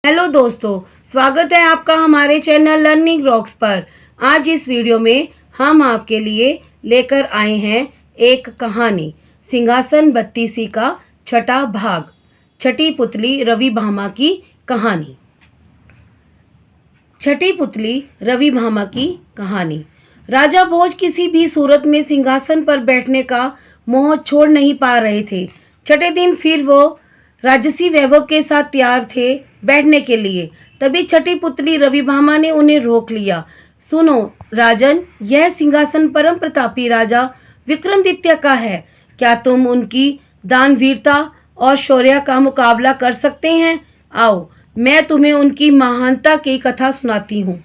Hello दोस्तों, स्वागत है आपका हमारे चैनल लर्निंग रॉक्स पर। आज इस वीडियो में हम आपके लिए लेकर आए हैं एक कहानी, सिंहासन बत्तीसी का छठा भाग, छठी पुतली रवि भामा की कहानी। छठी पुतली रवि भामा की कहानी। राजा भोज किसी भी सूरत में सिंहासन पर बैठने का मोह छोड़ नहीं पा रहे थे। छठे दिन फिर वो राजसी वैभव के साथ तैयार थे बैठने के लिए। तभी छठी पुतली रवि भामा ने उन्हें रोक लिया। सुनो राजन, यह सिंहासन परम प्रतापी राजा विक्रमादित्य का है। क्या तुम उनकी दानवीरता और शौर्य का मुकाबला कर सकते हैं? आओ, मैं तुम्हें उनकी महानता की कथा सुनाती हूँ।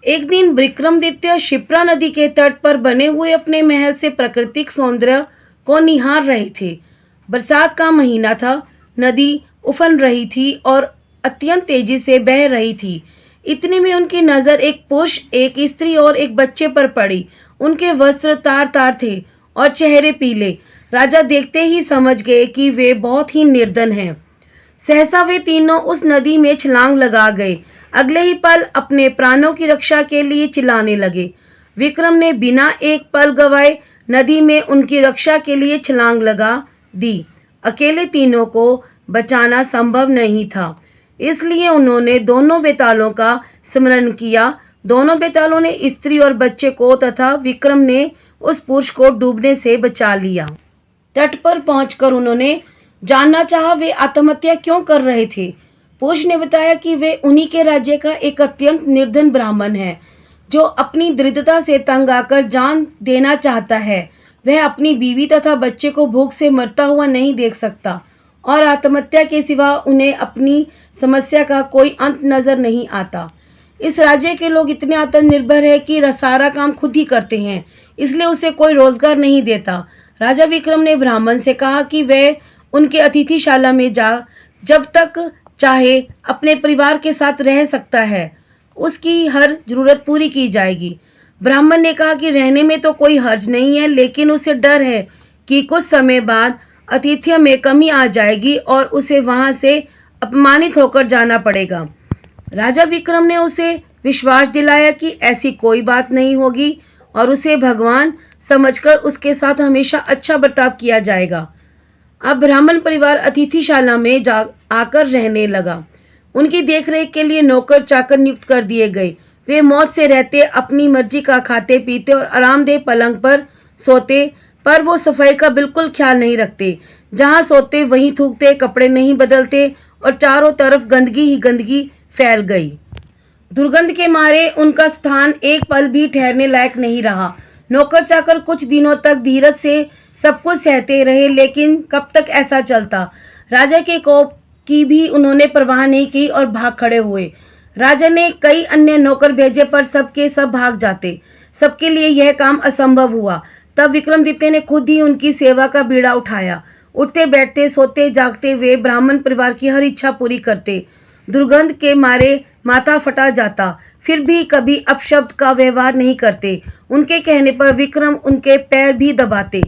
एक दिन विक्रमादित्य क्षिप्रा नदी के तट पर बने हुए अपने महल से प्राकृतिक सौंदर्य को निहार रहे थे। बरसात का महीना था। नदी उफन रही थी और अत्यंत तेजी से बह रही थी। इतने में उनकी नज़र एक पुरुष, एक स्त्री और एक बच्चे पर पड़ी। उनके वस्त्र तार तार थे और चेहरे पीले। राजा देखते ही समझ गए कि वे बहुत ही निर्धन हैं। सहसा वे तीनों उस नदी में छलांग लगा गए। अगले ही पल अपने प्राणों की रक्षा के लिए चिल्लाने लगे। विक्रम ने बिना एक पल गवाए नदी में उनकी रक्षा के लिए छलांग लगा दी। अकेले तीनों को बचाना संभव नहीं था, इसलिए उन्होंने दोनों बेतालों का स्मरण किया। दोनों बेतालों ने स्त्री और बच्चे को तथा विक्रम ने उस पुरुष को डूबने से बचा लिया। तट पर पहुंचकर उन्होंने जानना चाहा वे आत्महत्या क्यों कर रहे थे। पुरुष ने बताया कि वे उन्हीं के राज्य का एक अत्यंत निर्धन ब्राह्मण है जो अपनी दरिद्रता से तंग आकर जान देना चाहता है। वह अपनी बीवी तथा बच्चे को भूख से मरता हुआ नहीं देख सकता और आत्महत्या के सिवा उन्हें अपनी समस्या का कोई अंत नजर नहीं आता। इस राज्य के लोग इतने आत्मनिर्भर हैं कि सारा काम खुद ही करते हैं, इसलिए उसे कोई रोजगार नहीं देता। राजा विक्रम ने ब्राह्मण से कहा कि वह उनके अतिथिशाला में जब तक चाहे अपने परिवार के साथ रह सकता है। उसकी हर जरूरत पूरी की जाएगी। ब्राह्मण ने कहा कि रहने में तो कोई हर्ज नहीं है, लेकिन उसे डर है कि कुछ समय बाद आतिथ्य में कमी आ जाएगी और उसे वहां से अपमानित होकर जाना पड़ेगा। राजा विक्रम ने उसे विश्वास दिलाया कि ऐसी कोई बात नहीं होगी और उसे भगवान समझकर उसके साथ हमेशा अच्छा बर्ताव किया जाएगा। अब ब्राह्मण परिवार अतिथिशाला में आकर रहने लगा। उनकी देखरेख के लिए नौकर चाकर नियुक्त कर दिए गए। वे मौज से रहते, अपनी मर्जी का खाते पीते और आरामदेह पलंग पर सोते, पर वो सफाई का बिल्कुल ख्याल नहीं रखते। जहाँ सोते वहीं थूकते, कपड़े नहीं बदलते और चारों तरफ गंदगी ही गंदगी फैल गई। दुर्गंध के मारे उनका स्थान एक पल भी ठहरने लायक नहीं रहा। नौकर चाकर कुछ दिनों तक धीरज से सब कुछ सहते रहे, लेकिन कब तक ऐसा चलता। राजा के कोप की भी उन्होंने परवाह नहीं की और भाग खड़े हुए। राजा ने कई अन्य नौकर भेजे पर सबके सब भाग जाते। सबके लिए यह काम असंभव हुआ। तब विक्रमादित्य ने खुद ही उनकी सेवा का बीड़ा उठाया। उठते बैठते सोते जागते वे ब्राह्मण परिवार की हर इच्छा पूरी करते। दुर्गंध के मारे माथा फटा जाता, फिर भी कभी अपशब्द का व्यवहार नहीं करते। उनके कहने पर विक्रम उनके पैर भी दबाते।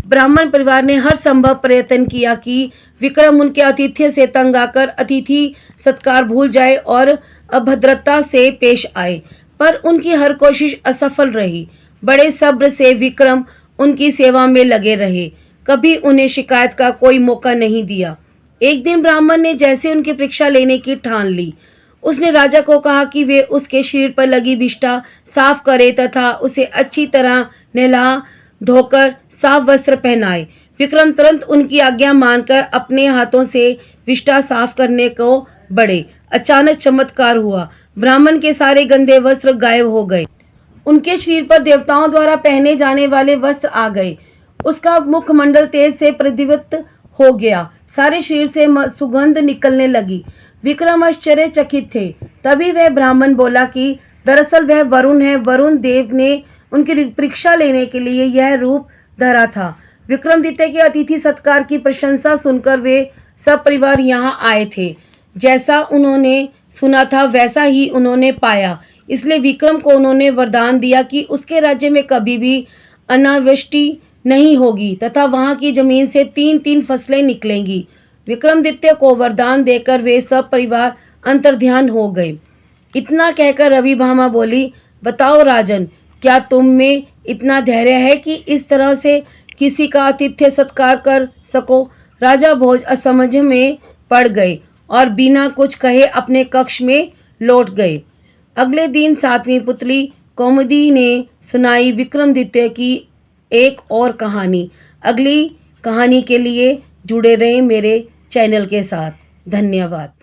ब्राह्मण परिवार ने हर संभव प्रयत्न किया कि विक्रम उनके आतिथ्य से तंग आकर अतिथि सत्कार भूल जाए और अभद्रता से पेश आए, पर उनकी हर कोशिश असफल रही। बड़े सब्र से विक्रम उनकी सेवा में लगे रहे, कभी उन्हें शिकायत का कोई मौका नहीं दिया। एक दिन ब्राह्मण ने जैसे उनकी परीक्षा लेने की ठान ली। उसने राजा को कहा कि वे उसके शरीर पर लगी विष्ठा साफ करे तथा उसे अच्छी तरह नहला धोकर साफ वस्त्र पहनाए। विक्रम तुरंत उनकी आज्ञा मानकर अपने हाथों से विष्ठा साफ करने को बढ़े। अचानक चमत्कार हुआ। ब्राह्मण के सारे गंदे वस्त्र गायब हो गए। उनके शरीर पर देवताओं द्वारा पहने जाने वाले वस्त्र आ गए। उसका मुखमंडल तेज से प्रज्वलित हो गया। सारे शरीर से सुगंध निकलने लगी। विक्रम आश्चर्यचकित थे। तभी वह ब्राह्मण बोला कि दरअसल वह वरुण है। वरुण देव ने उनकी परीक्षा लेने के लिए यह रूप धरा था। विक्रमादित्य के अतिथि सत्कार की प्रशंसा सुनकर वे सब परिवार यहाँ आए थे। जैसा उन्होंने सुना था वैसा ही उन्होंने पाया, इसलिए विक्रम को उन्होंने वरदान दिया कि उसके राज्य में कभी भी अनावृष्टि नहीं होगी तथा वहाँ की जमीन से 3-3 फसलें निकलेंगी। विक्रमादित्य को वरदान देकर वे सब परिवार अंतर्ध्यान हो गए। इतना कहकर रवि भामा बोली, बताओ राजन, क्या तुम में इतना धैर्य है कि इस तरह से किसी का आतिथ्य सत्कार कर सको? राजा भोज असमझ में पड़ गए और बिना कुछ कहे अपने कक्ष में लौट गए। अगले दिन 7वीं पुतली कौमुदी ने सुनाई विक्रमादित्य की एक और कहानी। अगली कहानी के लिए जुड़े रहें मेरे चैनल के साथ। धन्यवाद।